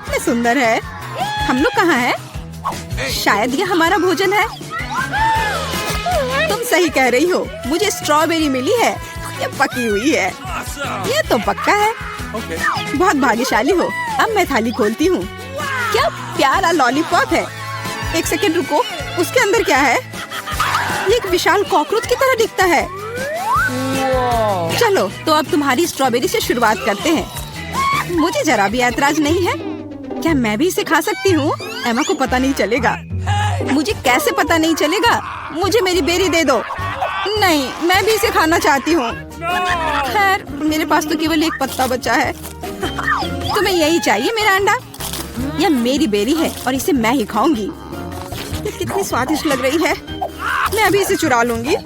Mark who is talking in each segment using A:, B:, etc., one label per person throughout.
A: कितने सुंदर है। हम लोग कहाँ हैं? शायद ये हमारा भोजन है। तुम सही कह रही हो, मुझे स्ट्रॉबेरी मिली है। ये पकी हुई है। ये तो पक्का है। बहुत भाग्यशाली हो। अब मैं थाली खोलती हूँ। क्या प्यारा लॉलीपॉप है। एक सेकंड रुको, उसके अंदर क्या है? ये एक विशाल कॉकरोच की तरह दिखता है। चलो तो अब तुम्हारी स्ट्रॉबेरी से शुरुआत करते हैं। मुझे जरा भी ऐतराज नहीं है। क्या मैं भी इसे खा सकती हूँ? एमा को पता नहीं चलेगा। मुझे कैसे पता नहीं चलेगा? मुझे मेरी बेरी दे दो। नहीं, मैं भी इसे खाना चाहती हूँ। खैर, मेरे पास तो केवल एक पत्ता बचा है। तुम्हें यही चाहिए मेरा अंडा? यह मेरी बेरी है और इसे मैं ही खाऊंगी। ये कितनी स्वादिष्ट लग रही है। मैं अभी इसे चुरा लूंगी।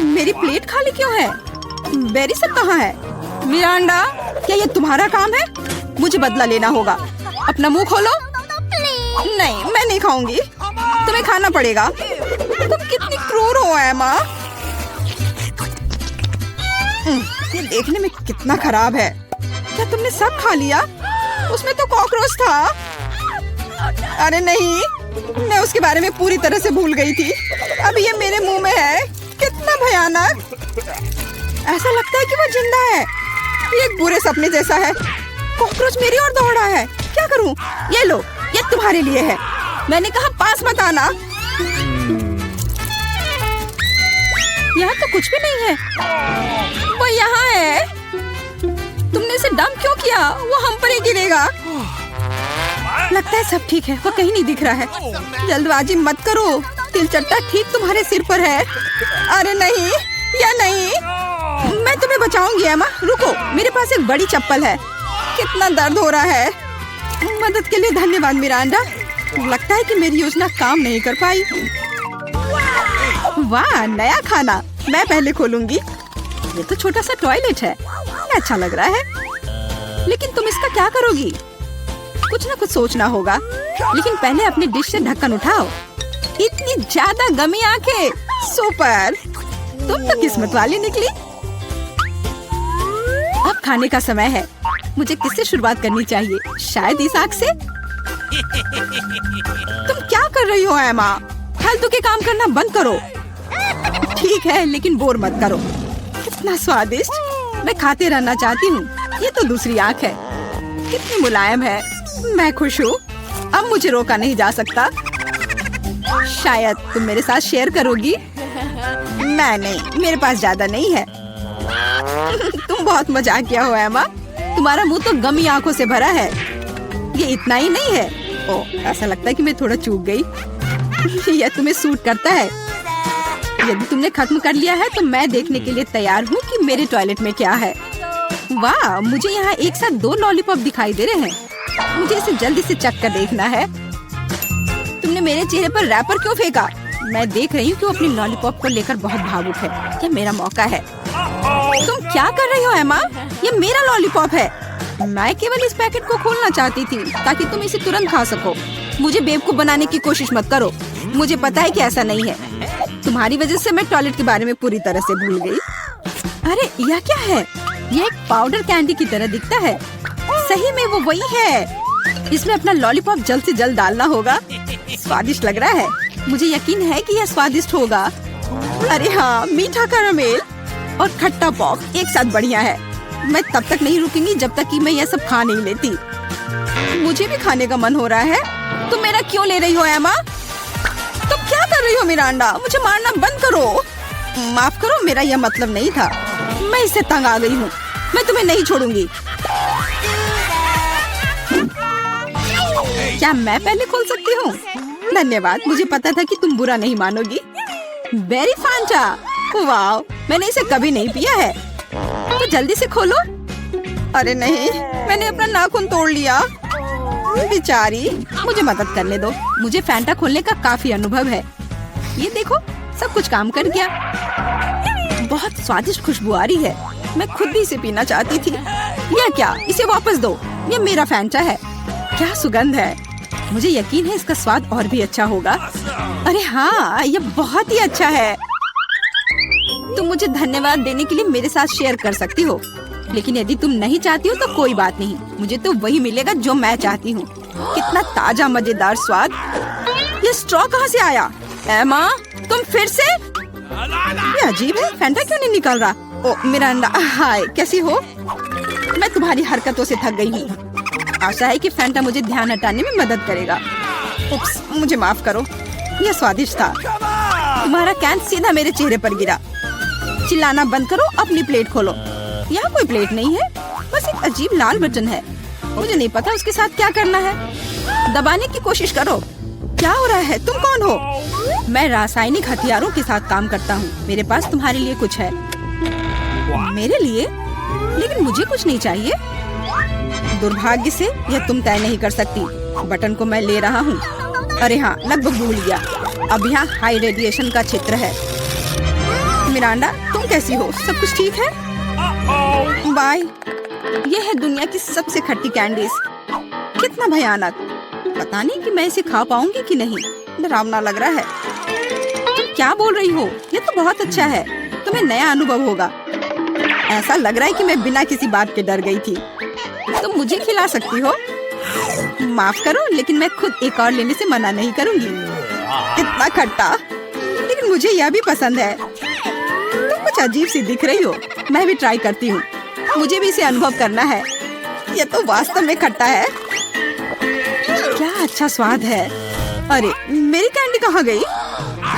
A: मेरी प्लेट खाली क्यों है? बेरी सब कहाँ है? मेरा अंडा, क्या ये तुम्हारा काम है? मुझे बदला लेना होगा। अपना मुंह खोलो। नहीं, मैं नहीं खाऊंगी। तुम्हें खाना पड़ेगा। तुम कितनी क्रूर हो एमा। ये देखने में कितना खराब है। क्या तुमने सब खा लिया? उसमें तो कॉकरोच था। अरे नहीं, मैं उसके बारे में पूरी तरह से भूल गई थी। अब ये मेरे मुंह में है। कितना भयानक। ऐसा लगता है कि वो जिंदा है। ये एक बुरे सपने जैसा है। कॉकरोच मेरी ओर दौड़ा है। क्या करूं? ये लो, ये तुम्हारे लिए है। मैंने कहा पास मत आना। यहाँ तो कुछ भी नहीं है। वो यहाँ है। तुमने इसे डंप क्यों किया? वो हम पर ही गिरेगा। लगता है सब ठीक है। वो कहीं नहीं दिख रहा है। जल्दबाजी मत करो। तिलचट्टा ठीक तुम्हारे सिर पर है। अरे नहीं, या नहीं। मैं तुम्हें बचाऊंगी एमा। रुको, मेरे पास एक बड़ी चप्पल है। कितना दर्द हो रहा है। मदद के लिए धन्यवाद मिरांडा। लगता है कि मेरी योजना काम नहीं कर पाई। वाह, नया खाना। मैं पहले खोलूंगी। ये तो छोटा सा टॉयलेट है। अच्छा लग रहा है। लेकिन तुम इसका क्या करोगी? कुछ ना कुछ सोचना होगा। लेकिन पहले अपनी डिश से ढक्कन उठाओ। इतनी ज्यादा गमी आंखें। सुपर, तुम तो किस्मत वाली निकली। अब खाने का समय है। मुझे किससे शुरुआत करनी चाहिए? शायद इस आग से। तुम क्या कर रही हो एमा? फालतू के काम करना बंद करो। ठीक है, लेकिन बोर मत करो। कितना स्वादिष्ट। मैं खाते रहना चाहती हूँ। ये तो दूसरी आंख है। कितनी मुलायम है। मैं खुश हूँ। अब मुझे रोका नहीं जा सकता। शायद तुम मेरे साथ शेयर करोगी। मैं नहीं, मेरे पास ज्यादा नहीं है। तुम बहुत मजाकिया हो एमा। तुम्हारा मुंह तो गमी आंखों से भरा है। ये इतना ही नहीं है। ओह, ऐसा लगता है कि मैं थोड़ा चूक गई। यह तुम्हें सूट करता है। यदि तुमने खत्म कर लिया है तो मैं देखने के लिए तैयार हूँ कि मेरे टॉयलेट में क्या है। वाह, मुझे यहाँ एक साथ 2 लॉलीपॉप दिखाई दे रहे हैं। मुझे इसे जल्दी से चख कर देखना है। तुमने मेरे चेहरे पर रैपर क्यों फेंका? मैं देख रही हूँ कि वो अपनी लॉलीपॉप को लेकर बहुत भावुक है। यह मेरा मौका है। तुम क्या कर रही हो एमा? ये मेरा लॉलीपॉप है। मैं केवल इस पैकेट को खोलना चाहती थी ताकि तुम इसे तुरंत खा सको। मुझे बेवकूफ बनाने की कोशिश मत करो। मुझे पता है कि ऐसा नहीं है। तुम्हारी वजह से मैं टॉयलेट के बारे में पूरी तरह से भूल गई। अरे यह क्या है? यह एक पाउडर कैंडी की तरह दिखता है। सही में वो वही है। इसमें अपना लॉलीपॉप जल्द से जल्द डालना होगा। स्वादिष्ट लग रहा है। मुझे यकीन है कि यह स्वादिष्ट होगा। अरे हाँ, मीठा कैरामेल और खट्टा पॉप एक साथ बढ़िया है। मैं तब तक नहीं रुकूंगी जब तक कि मैं यह सब खा नहीं लेती। मुझे भी खाने का मन हो रहा है। तुम मेरा क्यों ले रही हो एमा? तुम क्या कर रही हो मिरांडा? मुझे मारना बंद करो। माफ करो, मेरा यह मतलब नहीं था। मैं इससे तंग आ गई हूँ। मैं तुम्हें नहीं छोड़ूंगी। क्या मैं पहले खोल सकती हूँ? धन्यवाद, मुझे पता था कि तुम बुरा नहीं मानोगी। बेरी फांटा, वाह, मैंने इसे कभी नहीं पिया है। तो जल्दी से खोलो। अरे नहीं, मैंने अपना नाखून तोड़ लिया। बेचारी, मुझे मदद करने दो। मुझे फैंटा खोलने का काफी अनुभव है। ये देखो, सब कुछ काम कर गया। बहुत स्वादिष्ट खुशबू आ रही है। मैं खुद भी इसे पीना चाहती थी। यह क्या? इसे वापस दो। यह मेरा फैंटा है। क्या सुगंध है। मुझे यकीन है इसका स्वाद और भी अच्छा होगा। अरे हाँ, यह बहुत ही अच्छा है। तुम मुझे धन्यवाद देने के लिए मेरे साथ शेयर कर सकती हो। लेकिन यदि तुम नहीं चाहती हो तो कोई बात नहीं, मुझे तो वही मिलेगा जो मैं चाहती हूँ। कितना ताजा मजेदार स्वाद। ये स्ट्रॉ कहाँ से आया? एमा, तुम फिर से? ये अजीब है, फैंटा क्यों नहीं निकल रहा? ओ मिरांडा, हाय, कैसी हो? मैं तुम्हारी हरकतों से थक गई हूँ। आशा है कि फैंटा मुझे ध्यान हटाने में मदद करेगा। उप्स, मुझे माफ करो। यह स्वादिष्ट था। तुम्हारा कैन सीधा मेरे चेहरे पर गिरा। चिल्लाना बंद करो, अपनी प्लेट खोलो। यहाँ कोई प्लेट नहीं है, बस एक अजीब लाल बटन है। मुझे नहीं पता उसके साथ क्या करना है। दबाने की कोशिश करो। क्या हो रहा है? तुम कौन हो? मैं रासायनिक हथियारों के साथ काम करता हूँ। मेरे पास तुम्हारे लिए कुछ है। मेरे लिए? लेकिन मुझे कुछ नहीं चाहिए। दुर्भाग्य से यह तुम तय नहीं कर सकती। बटन को मैं ले रहा हूँ। अरे हाँ, लगभग भूल गया। अब यहाँ हाई रेडिएशन का क्षेत्र है। मिरांडा, तुम कैसी हो? सब कुछ ठीक है? बाय। यह है दुनिया की सबसे खट्टी कैंडीज। कितना भयानक। पता नहीं कि मैं इसे खा पाऊंगी कि नहीं। डरावना लग रहा है। तुम क्या बोल रही हो? यह तो बहुत अच्छा है। तुम्हें नया अनुभव होगा। ऐसा लग रहा है कि मैं बिना किसी बात के डर गई थी। तुम मुझे खिला सकती हो। माफ करो, लेकिन मैं खुद एक और लेने से मना नहीं करूंगी। इतना खट्टा, लेकिन मुझे यह भी पसंद है। तुम कुछ अजीब सी दिख रही हो। मैं भी ट्राई करती हूँ। मुझे भी इसे अनुभव करना है। यह तो वास्तव में खट्टा है। क्या अच्छा स्वाद है। अरे, मेरी कैंडी कहाँ गई?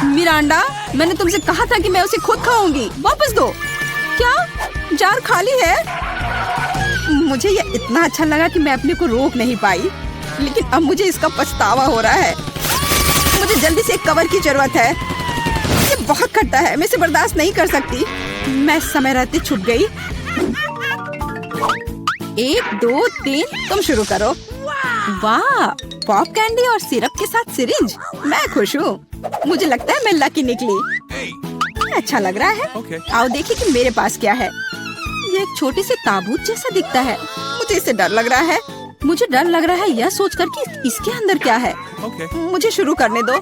A: मिरांडा, मैंने तुमसे कहा था कि मैं उसे खुद खाऊंगी। वापस दो। क्या जार खाली है? मुझे यह इतना अच्छा लगा कि मैं अपने को रोक नहीं पाई, लेकिन अब मुझे इसका पछतावा हो रहा है। मुझे जल्दी से एक कवर की जरूरत है। ये बहुत खट्टा है, मैं इसे बर्दाश्त नहीं कर सकती। मैं समय रहते छुप गई। 1 2 3, तुम शुरू करो। वाह, पॉप कैंडी और सिरप के साथ सिरिंज। मैं खुश हूँ। मुझे लगता है मैं लकी निकली। अच्छा लग रहा है। आओ देखिए कि मेरे पास क्या है। ये एक छोटे से ताबूत जैसा दिखता है। मुझे इससे डर लग रहा है। मुझे डर लग रहा है यह सोचकर कि इसके अंदर क्या है। मुझे शुरू करने दो।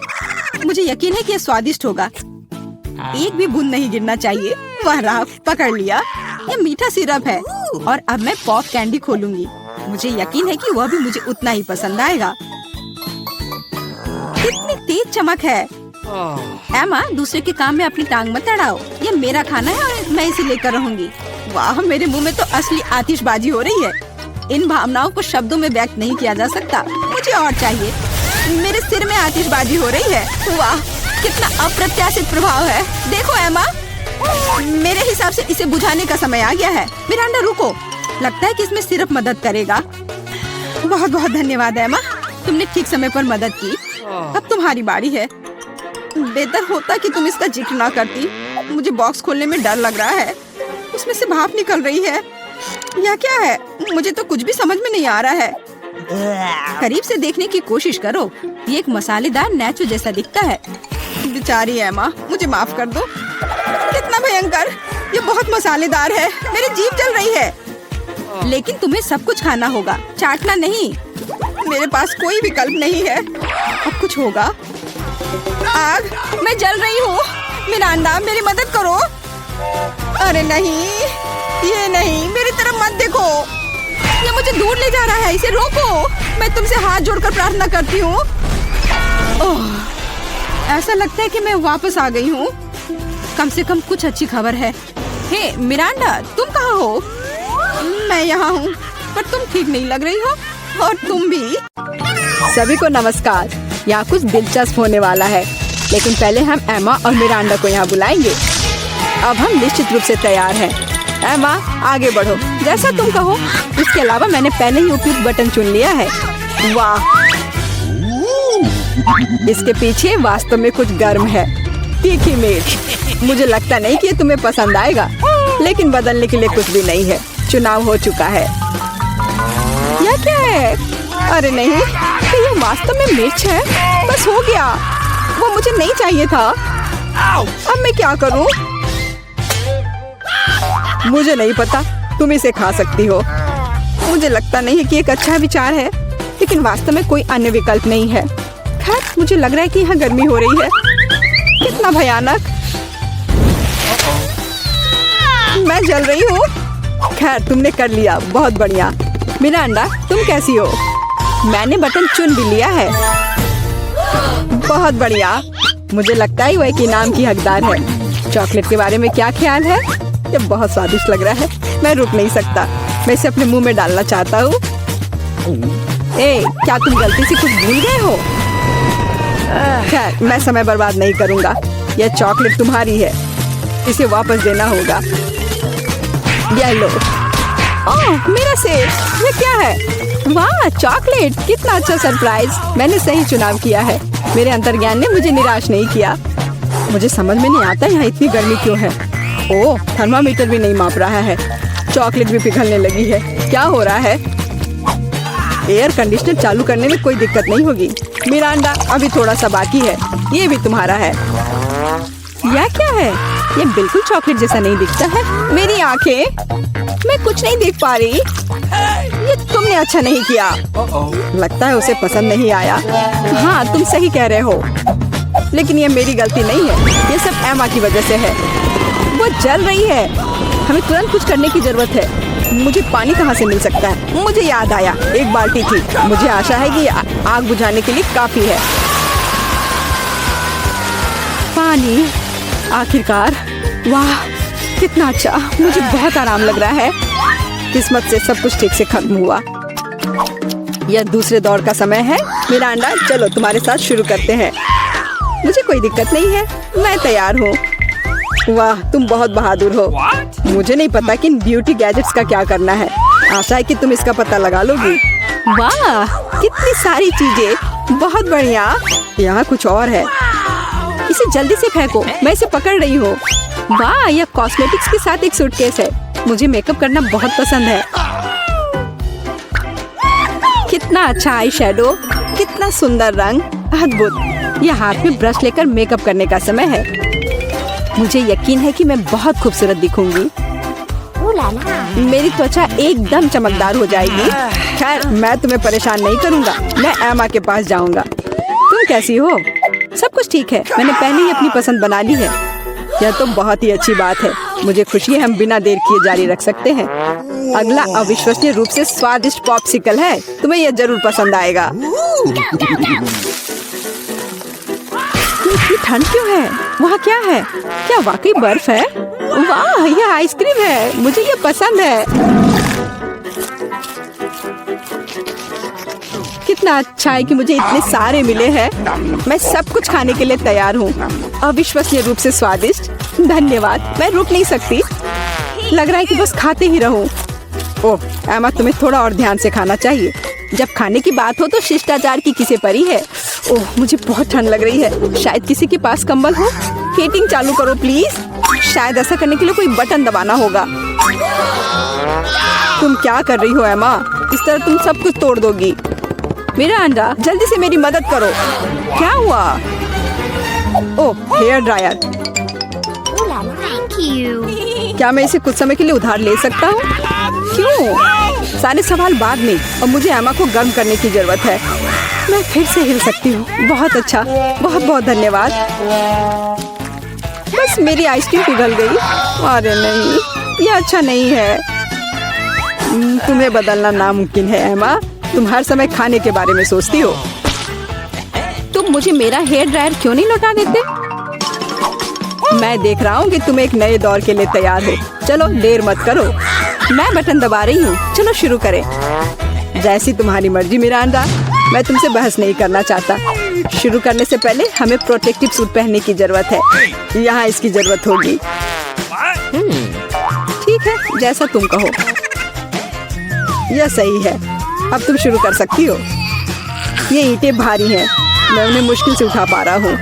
A: मुझे यकीन है कि यह स्वादिष्ट होगा। एक भी बूंद नहीं गिरना चाहिए। वह रहा, पकड़ लिया। यह मीठा सिरप है और अब मैं पॉप कैंडी खोलूंगी। मुझे यकीन है कि वह भी मुझे उतना ही पसंद आएगा। कितनी तेज चमक है। एमा, दूसरे के काम में अपनी टांग मत अड़ाओ। यह मेरा खाना है और मैं इसे लेकर रहूंगी। वाह, मेरे मुंह में तो असली आतिशबाजी हो रही है। इन भावनाओं को शब्दों में व्यक्त नहीं किया जा सकता। मुझे और चाहिए। मेरे सिर में आतिशबाजी हो रही है। वाह, कितना अप्रत्याशित प्रभाव है। देखो एमा, मेरे हिसाब से इसे बुझाने का समय आ गया है। मिरांडा, रुको। लगता है कि इसमें सिर्फ मदद करेगा। बहुत बहुत धन्यवाद एमा, तुमने ठीक समय पर मदद की। अब तुम्हारी बारी है। बेहतर होता कि तुम इसका जिक्र ना करती। मुझे बॉक्स खोलने में डर लग रहा है। उसमें से भाप निकल रही है। यह क्या है? मुझे तो कुछ भी समझ में नहीं आ रहा है। करीब से देखने की कोशिश करो। ये एक मसालेदार नेचो जैसा दिखता है। बेचारी एमा, मुझे माफ कर दो। कितना भयंकर। ये बहुत मसालेदार है। मेरी जीभ जल रही है। लेकिन तुम्हें सब कुछ खाना होगा, चाटना नहीं। मेरे पास कोई विकल्प नहीं है। अब कुछ होगा। आग, मैं जल रही हूँ। मिरांडा, मेरी मदद करो। अरे नहीं, ये नहीं, मेरी तरफ मत देखो। ये मुझे दूर ले जा रहा है। इसे रोको। मैं तुमसे हाथ जोड़कर प्रार्थना करती हूँ। ऐसा लगता है कि मैं वापस आ गई हूँ। कम से कम कुछ अच्छी खबर है। हे मिरांडा, तुम कहाँ हो? मैं यहाँ हूँ, पर तुम ठीक नहीं लग रही हो। और तुम भी।
B: सभी को नमस्कार। यहाँ कुछ दिलचस्प होने वाला है, लेकिन पहले हम एमा और मिरांडा को यहाँ बुलाएंगे। अब हम निश्चित रूप से तैयार हैं। एमा, आगे बढ़ो, जैसा तुम कहो। इसके अलावा मैंने पहले ही उपयुक्त बटन चुन लिया है। वाह, इसके पीछे वास्तव में कुछ गर्म है। तीखी मिर्च। मुझे लगता नहीं कि ये तुम्हें पसंद आएगा, लेकिन बदलने के लिए कुछ भी नहीं है। चुनाव हो चुका है। यह क्या है? अरे नहीं, तो ये वास्तव में मिर्च है। बस हो गया। वो मुझे नहीं चाहिए था। अब मैं क्या करूं? मुझे नहीं पता। तुम इसे खा सकती हो। मुझे लगता नहीं है कि एक अच्छा विचार है, लेकिन वास्तव में कोई अन्य विकल्प नहीं है। खैर, मुझे लग रहा है कि यहाँ गर्मी हो रही है। कितना भयानक। मैं जल रही हूँ। खैर तुमने कर लिया, बहुत बढ़िया। मिरांडा तुम कैसी हो? मैंने बटन चुन भी लिया है। बहुत बढ़िया। मुझे लगता है वह एक इनाम की हकदार है। चॉकलेट के बारे में क्या ख्याल है? ये बहुत स्वादिष्ट लग रहा है, मैं रुक नहीं सकता। मैं इसे अपने मुंह में डालना चाहता हूँ। ए, क्या तुम गलती से कुछ भूल गए हो? खैर मैं समय बर्बाद नहीं करूँगा। यह चॉकलेट तुम्हारी है, इसे वापस देना होगा। ये लो। ओह मेरा सेब, ये क्या है? वाह चॉकलेट, कितना अच्छा सरप्राइज। मैंने सही चुनाव किया है। मेरे अंतर्ज्ञान ने मुझे निराश नहीं किया। मुझे समझ में नहीं आता यहाँ इतनी गर्मी क्यों है। ओह थर्मामीटर भी नहीं माप रहा है। चॉकलेट भी पिघलने लगी है। क्या हो रहा है? एयर कंडीशनर चालू करने में कोई दिक्कत नहीं होगी। मिरांडा अभी थोड़ा सा बाकी है। ये भी तुम्हारा है। यह क्या है? ये बिल्कुल चॉकलेट जैसा नहीं दिखता है। मेरी आंखें, मैं कुछ नहीं देख पा रही। ये तुमने अच्छा नहीं किया। लगता है उसे पसंद नहीं आया। हाँ तुम सही कह रहे हो, लेकिन ये मेरी गलती नहीं है। ये सब एमा की वजह से है। वो जल रही है। हमें तुरंत कुछ करने की जरूरत है। मुझे पानी कहाँ से मिल सकता है? मुझे याद आया, एक बाल्टी थी। मुझे आशा है कि आग बुझाने के लिए काफी है। पानी, आखिरकार। वाह कितना अच्छा, मुझे बहुत आराम लग रहा है। किस्मत से सब कुछ ठीक से खत्म हुआ। यह दूसरे दौर का समय है। मिरांडा चलो तुम्हारे साथ शुरू करते हैं। मुझे कोई दिक्कत नहीं है, मैं तैयार हूँ। वाह तुम बहुत बहादुर हो। मुझे नहीं पता कि इन ब्यूटी गैजेट्स का क्या करना है। आशा है कि तुम इसका पता लगा लोगी। वाह कितनी सारी चीजें, बहुत बढ़िया। यहाँ कुछ और है। इसे जल्दी से फेंको, मैं इसे पकड़ रही हूँ। वाह यह कॉस्मेटिक्स के साथ एक सूटकेस है। मुझे मेकअप करना बहुत पसंद है। कितना अच्छा आई शेडो, कितना सुंदर रंग, अद्भुत। यह हाथ में ब्रश लेकर मेकअप करने का समय है। मुझे यकीन है कि मैं बहुत खूबसूरत दिखूंगी। मेरी त्वचा एकदम चमकदार हो जाएगी। खैर मैं तुम्हें परेशान नहीं करूंगा। मैं एमा के पास जाऊंगा। तुम कैसी हो? सब कुछ ठीक है, मैंने पहले ही अपनी पसंद बना ली है। यह तो बहुत ही अच्छी बात है। मुझे खुशी है हम बिना देर किए जारी रख सकते हैं। अगला अविश्वसनीय रूप से स्वादिष्ट पॉप्सिकल है। तुम्हें यह जरूर पसंद आएगा। इतनी ठंड क्यों है? वहाँ क्या है? क्या वाकई बर्फ है? वाह यह आइसक्रीम है, मुझे ये पसंद है। कितना अच्छा है कि मुझे इतने सारे मिले हैं। मैं सब कुछ खाने के लिए तैयार हूँ। अविश्वसनीय रूप से स्वादिष्ट, धन्यवाद। मैं रुक नहीं सकती। लग रहा है कि बस खाते ही रहूं। ओह एमा तुम्हें थोड़ा और ध्यान से खाना चाहिए। जब खाने की बात हो तो शिष्टाचार की किसे परी है। ओह मुझे बहुत ठंड लग रही है। शायद किसी के पास कंबल हो। हीटिंग चालू करो प्लीज। शायद ऐसा करने के लिए कोई बटन दबाना होगा। तुम क्या कर रही हो एमा? इस तरह तुम सब कुछ तोड़ दोगी। मिरांडा जल्दी से मेरी मदद करो। क्या हुआ? ओह हेयर ड्रायर। क्या मैं इसे कुछ समय के लिए उधार ले सकता हूँ? क्यों? सारे सवाल बाद में। और मुझे एमा को गर्म करने की जरूरत है। मैं फिर से हिल सकती हूँ। बहुत अच्छा, बहुत बहुत धन्यवाद। बस मेरी आइसक्रीम पिघल गई। अरे नहीं, यह अच्छा नहीं है। तुम्हें बदलना नामुमकिन है एमा। तुम हर समय खाने के बारे में सोचती हो। तुम मुझे मेरा हेयर ड्रायर क्यों नहीं लौटा देते? मैं देख रहा हूँ कि तुम एक नए दौर के लिए तैयार हो। चलो देर मत करो। मैं बटन दबा रही हूँ। चलो शुरू करें। जैसी तुम्हारी मर्जी मिरांडा। मैं तुमसे बहस नहीं करना चाहता। शुरू करने से पहले हमें प्रोटेक्टिव सूट पहनने की जरूरत है। यहाँ इसकी जरूरत होगी। ठीक है, जैसा तुम कहो। यह सही है। अब तुम शुरू कर सकती हो। ये ईंटें भारी हैं। मैं उन्हें मुश्किल से उठा पा रहा हूँ।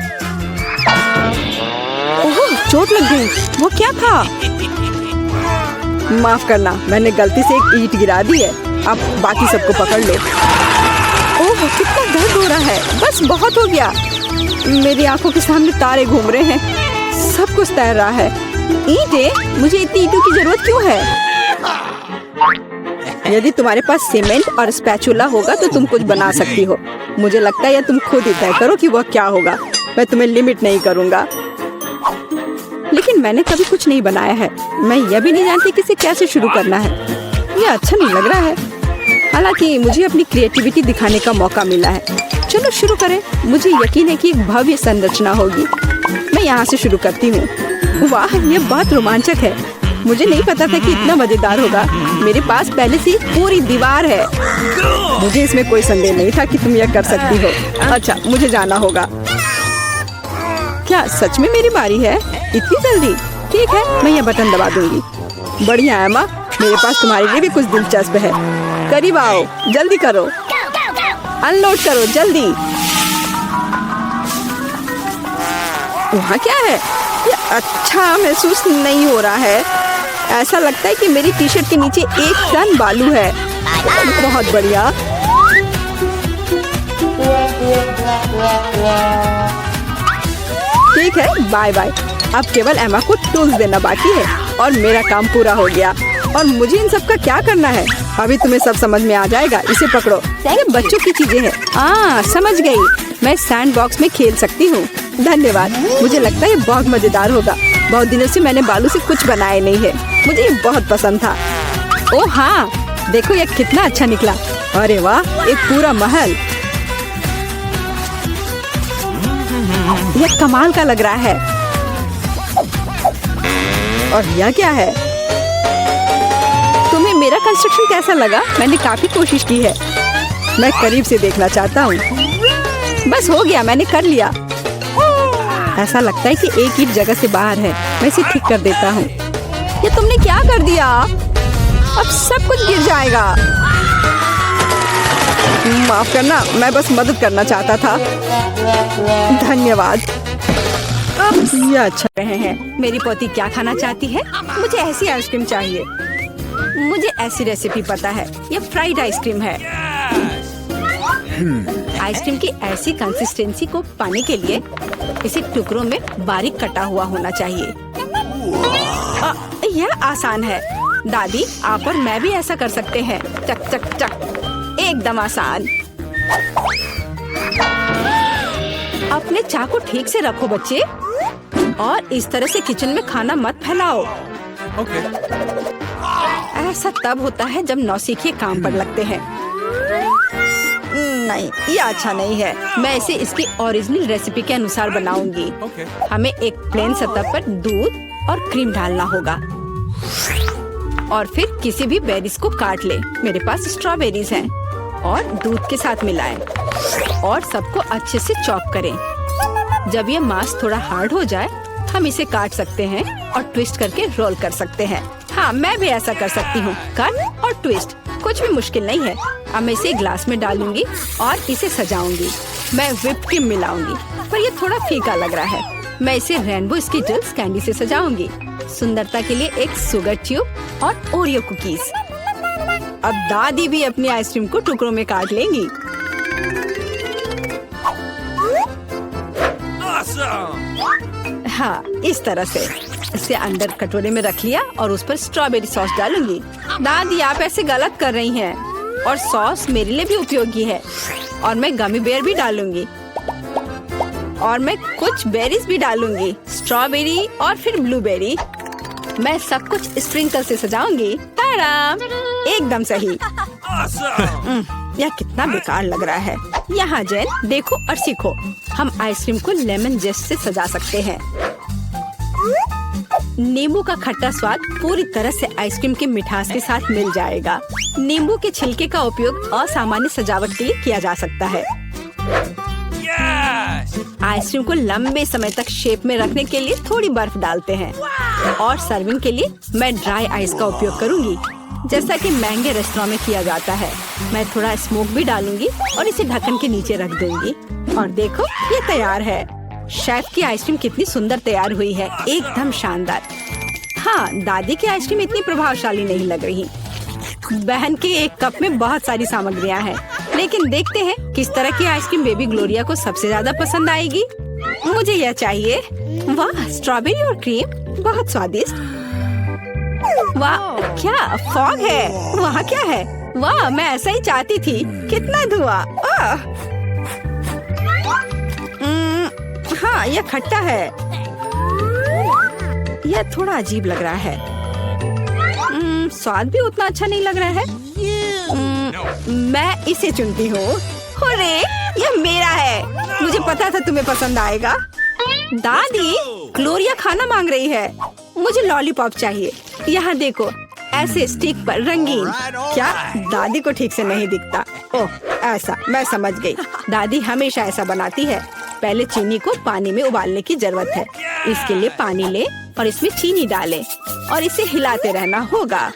B: ओह चोट लग गई। वो क्या था? माफ करना, मैंने गलती से एक ईंट गिरा दी है। अब बाकी सबको पकड़ लो। ओह कितना दर्द हो रहा है। बस बहुत हो गया। मेरी आंखों के सामने तारे घूम रहे हैं। सब कुछ तैर रहा है। ईंटें? मुझे इतनी ईंटों की जरूरत क्यों है? यदि तुम्हारे पास सीमेंट और स्पैचुला होगा तो तुम कुछ बना सकती हो। मुझे लगता है या तुम खुद ही तय करो कि वह क्या होगा। मैं तुम्हें लिमिट नहीं करूँगा। लेकिन मैंने कभी कुछ नहीं बनाया है। मैं यह भी नहीं जानती कि इसे कैसे शुरू करना है। यह अच्छा नहीं लग रहा है। हालांकि मुझे अपनी क्रिएटिविटी दिखाने का मौका मिला है। चलो शुरू करें। मुझे यकीन है कि एक भव्य संरचना होगी। मैं यहाँ से शुरू करती हूँ। वाह, यह बहुत रोमांचक है। मुझे नहीं पता था कि इतना मजेदार होगा। मेरे पास पहले से पूरी दीवार है। मुझे इसमें कोई संदेह नहीं था कि तुम यह कर सकती हो। अच्छा, मुझे जाना होगा। क्या सच में मेरी बारी है? इतनी जल्दी? ठीक है, मैं यह बटन दबा दूंगी। बढ़िया एमा, मेरे पास तुम्हारे लिए भी कुछ दिलचस्प है। करीब आओ, जल्दी करो, अनलोड करो जल्दी। वहाँ क्या है? ये अच्छा महसूस नहीं हो रहा है। ऐसा लगता है कि मेरी टी शर्ट के नीचे 1 टन बालू है। बहुत बढ़िया। ठीक है, बाय बाय। अब केवल एमा को टूल्स देना बाकी है और मेरा काम पूरा हो गया। और मुझे इन सब का क्या करना है? अभी तुम्हें सब समझ में आ जाएगा। इसे पकड़ो। ये बच्चों की चीजें हैं। समझ गई। मैं सैंड बॉक्स में खेल सकती हूँ। धन्यवाद। मुझे लगता है ये बहुत मजेदार होगा। बहुत दिनों से मैंने बालू से कुछ बनाया नहीं है। मुझे ये बहुत पसंद था। ओह हाँ, देखो ये कितना अच्छा निकला। अरे वाह, एक पूरा महल। यह कमाल का लग रहा है। और यह क्या है? तुम्हें मेरा कंस्ट्रक्शन कैसा लगा? मैंने काफी कोशिश की है। मैं करीब से देखना चाहता हूँ। बस हो गया, मैंने कर लिया। ऐसा लगता है कि एक ईंट जगह से बाहर है। मैं इसे ठीक कर देता हूँ। ये तुमने क्या कर दिया? अब सब कुछ गिर जाएगा। माफ करना, मैं बस मदद करना चाहता था। धन्यवाद। ये अच्छा रहे हैं। मेरी पोती क्या खाना चाहती है? मुझे ऐसी आइसक्रीम चाहिए। मुझे ऐसी रेसिपी पता है। ये फ्राइड आइसक्रीम है। आइसक्रीम की ऐसी कंसिस्टेंसी को पाने के लिए इसे टुकड़ों में बारीक कटा हुआ होना चाहिए। यह आसान है। दादी, आप और मैं भी ऐसा कर सकते हैं। चक चक चक, एकदम आसान। अपने चाकू ठीक से रखो बच्चे, और इस तरह से किचन में खाना मत फैलाओ। ऐसा तब होता है जब नौसिखिए काम पर लगते हैं। नहीं, ये अच्छा नहीं है। मैं इसे इसकी ओरिजिनल रेसिपी के अनुसार बनाऊंगी। हमें एक प्लेन सतह पर दूध और क्रीम डालना होगा और फिर किसी भी बेरीज को काट ले। मेरे पास स्ट्रॉबेरीज हैं और दूध के साथ मिलाएं और सबको अच्छे से चॉप करें। जब ये मांस थोड़ा हार्ड हो जाए, हम इसे काट सकते हैं और ट्विस्ट करके रोल कर सकते हैं। हाँ, मैं भी ऐसा कर सकती हूँ। कट और ट्विस्ट कुछ भी मुश्किल नहीं है। अब मैं इसे ग्लास में डालूंगी और इसे सजाऊंगी। मैं व्हिप क्रीम मिलाऊंगी, पर ये थोड़ा फीका लग रहा है। मैं इसे रेनबो स्किटल्स कैंडी से सजाऊंगी। सुंदरता के लिए एक शुगर ट्यूब और ओरियो कुकीज। अब दादी भी अपनी आइसक्रीम को टुकड़ों में काट लेंगी। हाँ, इस तरह से इसे अंदर कटोरे में रख लिया और उस पर स्ट्रॉबेरी सॉस डालूंगी। दादी, आप ऐसे गलत कर रही हैं। और सॉस मेरे लिए भी उपयोगी है। और मैं गमी बेयर भी डालूंगी और मैं कुछ बेरीज भी डालूंगी, स्ट्रॉबेरी और फिर ब्लूबेरी। मैं सब कुछ स्प्रिंकल से सजाऊंगी। ताराम, एकदम सही। यह कितना बेकार लग रहा है। यहाँ जैन, देखो और सीखो। हम आइसक्रीम को लेमन जेस्ट से सजा सकते हैं। नींबू का खट्टा स्वाद पूरी तरह से आइसक्रीम के मिठास के साथ मिल जाएगा। नींबू के छिलके का उपयोग असामान्य सजावट के लिए किया जा सकता है। आइसक्रीम को लंबे समय तक शेप में रखने के लिए थोड़ी बर्फ डालते हैं। और सर्विंग के लिए मैं ड्राई आइस का उपयोग करूंगी, जैसा कि महंगे रेस्टोरेंट में किया जाता है। मैं थोड़ा स्मोक भी डालूंगी और इसे ढक्कन के नीचे रख दूंगी। और देखो, ये तैयार है। शेफ की आइसक्रीम कितनी सुंदर तैयार हुई है, एकदम शानदार। हाँ, दादी की आइसक्रीम इतनी प्रभावशाली नहीं लग रही। बहन के एक कप में बहुत सारी सामग्रियाँ हैं, लेकिन देखते हैं किस तरह की आइसक्रीम बेबी ग्लोरिया को सबसे ज्यादा पसंद आएगी। मुझे यह चाहिए। वाह, स्ट्रॉबेरी और क्रीम, बहुत स्वादिष्ट। वाह, क्या फॉग है? वहाँ क्या है? वाह, मैं ऐसा ही चाहती थी। कितना धुआं। हाँ, यह खट्टा है।
A: यह थोड़ा अजीब लग रहा है। स्वाद भी उतना अच्छा नहीं लग रहा है। मैं इसे चुनती हूँ। अरे यह मेरा है। मुझे पता था तुम्हें पसंद आएगा। दादी, ग्लोरिया खाना मांग रही है। मुझे लॉलीपॉप चाहिए। यहाँ देखो, ऐसे स्टिक पर रंगीन। क्या दादी को ठीक से नहीं दिखता? ओह ऐसा, मैं समझ गई। दादी हमेशा ऐसा बनाती है। पहले चीनी को पानी में उबालने की जरूरत है। इसके लिए पानी ले और इसमें चीनी डालें और इसे हिलाते रहना होगा।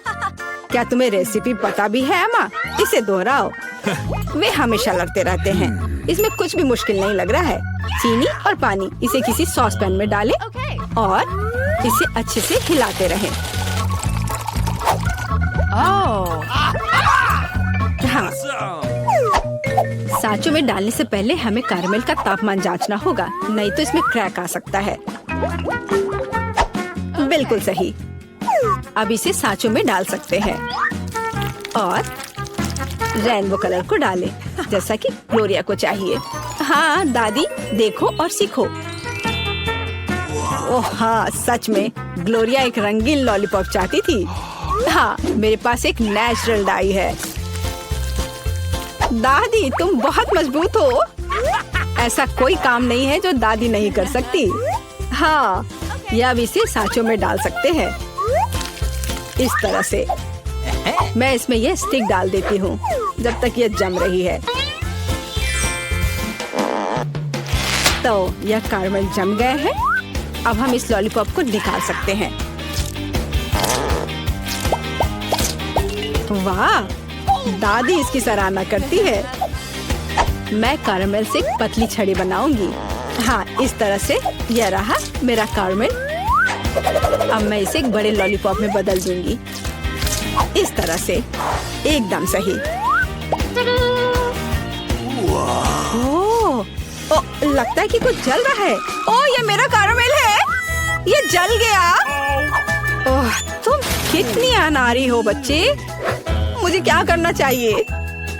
A: क्या तुम्हें रेसिपी पता भी है अम्मा? इसे दोहराओ। वे हमेशा लड़ते रहते हैं। इसमें कुछ भी मुश्किल नहीं लग रहा है। चीनी और पानी, इसे किसी सॉस पैन में डालें और इसे अच्छे से हिलाते रहें। हाँ, सांचों में डालने से पहले हमें कैरमेल का तापमान जांचना होगा, नहीं तो इसमें क्रैक आ सकता है। बिल्कुल सही। अब इसे सांचों में डाल सकते हैं और रेनबो कलर को डालें, जैसा कि ग्लोरिया को चाहिए। हाँ दादी, देखो और सीखो। ओह हाँ, सच में ग्लोरिया एक रंगीन लॉलीपॉप चाहती थी। हाँ, मेरे पास एक नेचुरल डाई है। दादी, तुम बहुत मजबूत हो। ऐसा कोई काम नहीं है जो दादी नहीं कर सकती। हाँ, या अब इसे सांचों में डाल सकते हैं इस तरह से। मैं इसमें यह स्टिक डाल देती हूँ जब तक यह जम रही है। तो यह कैरमेल जम गए हैं। अब हम इस लॉलीपॉप को निकाल सकते हैं। वाह, दादी इसकी सराहना करती है। मैं कैरमेल से एक पतली छड़ी बनाऊंगी। हाँ, इस तरह से। यह रहा मेरा कैरमेल। अब मैं इसे एक बड़े लॉलीपॉप में बदल दूंगी, इस तरह से। एकदम सही। ओह, लगता है कि कुछ जल रहा है। ओह, ये मेरा कैरमेल है। ये जल गया। ओह, तुम कितनी अनाड़ी हो बच्चे। मुझे क्या करना चाहिए?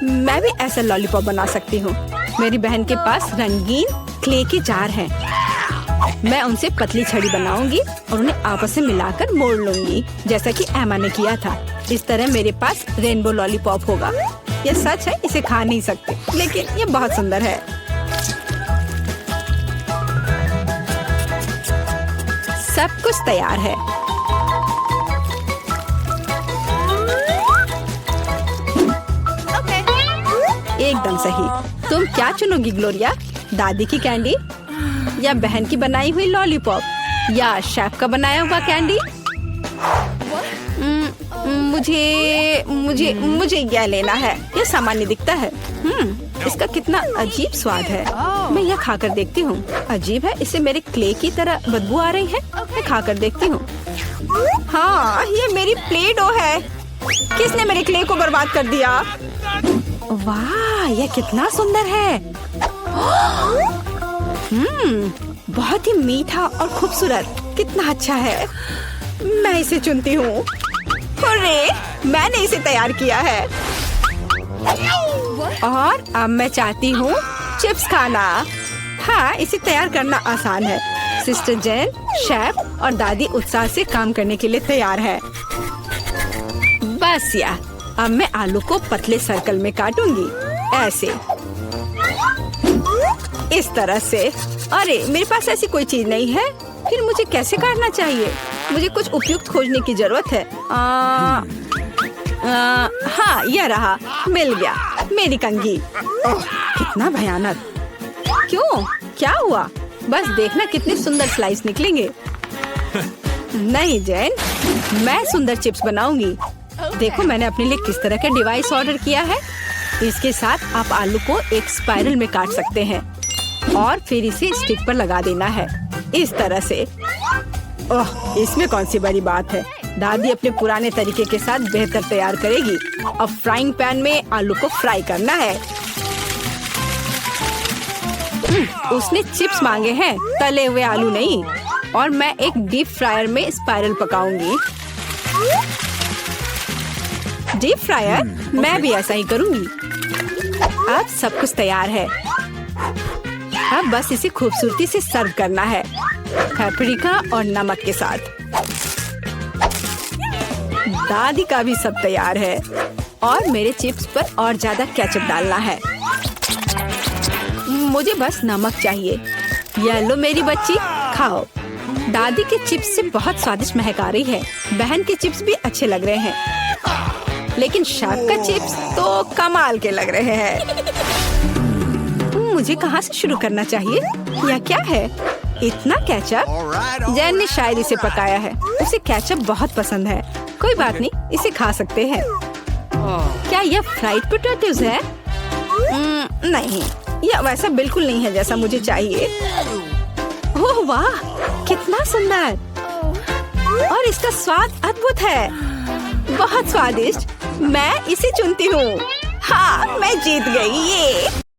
A: मैं भी ऐसा लॉलीपॉप बना सकती हूँ। मेरी बहन के पास रंगीन क्ले के जार हैं। मैं उनसे पतली छड़ी बनाऊंगी और उन्हें आपस में मिलाकर मोड़ लूंगी, जैसा कि एमा ने किया था। इस तरह मेरे पास रेनबो लॉलीपॉप होगा। यह सच है, इसे खा नहीं सकते, लेकिन यह बहुत सुंदर है। सब कुछ तैयार है। एकदम सही। तुम क्या चुनोगी ग्लोरिया? दादी की कैंडी या बहन की बनाई हुई लॉलीपॉप या शेफ का बनाया हुआ कैंडी? मुझे मुझे मुझे यह लेना है। यह सामान्य दिखता है। इसका कितना अजीब स्वाद है। मैं यह खाकर देखती हूँ। अजीब है, इसे मेरे क्ले की तरह बदबू आ रही है। मैं खाकर देखती हूँ। हाँ, ये मेरी प्ले डो है। किसने मेरे क्ले को बर्बाद कर दिया? वाह, यह कितना सुंदर है। बहुत ही मीठा और खूबसूरत। कितना अच्छा है। मैं इसे चुनती हूँ। अरे, मैंने इसे तैयार किया है। और अब मैं चाहती हूँ चिप्स खाना। हाँ, इसे तैयार करना आसान है। सिस्टर जेन, शेफ और दादी उत्साह से काम करने के लिए तैयार है। बस यार, अब मैं आलू को पतले सर्कल में काटूंगी, ऐसे, इस तरह से। अरे, मेरे पास ऐसी कोई चीज नहीं है। फिर मुझे कैसे काटना चाहिए? मुझे कुछ उपयुक्त खोजने की जरूरत है। हाँ, यह रहा। मिल गया। मेरी कंघी। ओह, कितना भयानक। क्यों? क्या हुआ? बस देखना कितने सुंदर स्लाइस निकलेंगे। नहीं जैन, मैं सुंदर चिप्स बनाऊंगी। देखो, मैंने अपने लिए किस तरह का डिवाइस ऑर्डर किया है। इसके साथ आप आलू को एक स्पाइरल में काट सकते हैं और फिर इसे स्टिक पर लगा देना है, इस तरह से। ओह, इसमें कौन सी बड़ी बात है। दादी अपने पुराने तरीके के साथ बेहतर तैयार करेगी। अब फ्राइंग पैन में आलू को फ्राई करना है। उसने चिप्स मांगे हैं, तले हुए आलू नहीं। और मैं एक डीप फ्रायर में स्पाइरल पकाऊंगी। Deep fryer? मैं भी ऐसा ही करूंगी। अब सब कुछ तैयार है। अब बस इसे खूबसूरती से सर्व करना है, पेपरिका और नमक के साथ।
B: दादी का भी सब तैयार है और मेरे चिप्स पर और ज्यादा केचप डालना है। मुझे बस नमक चाहिए। ये लो मेरी बच्ची, खाओ। दादी के चिप्स से बहुत स्वादिष्ट महक आ रही है। बहन के चिप्स भी अच्छे लग रहे हैं, लेकिन शार्क का चिप्स तो कमाल के लग रहे हैं। मुझे कहाँ से शुरू करना चाहिए? यह क्या है? इतना केचप? जैन ने शायद इसे पकाया है। उसे केचप बहुत पसंद है। कोई बात नहीं, इसे खा सकते हैं। क्या यह फ्राइड पोटैटोज है? नहीं, यह वैसा बिल्कुल नहीं है जैसा मुझे चाहिए। ओह वाह, कितना सुंदर! और इसका स्वाद अद्भुत है, बहुत स्वादिष्ट। मैं इसे चुनती हूँ। हाँ, मैं जीत गई। ये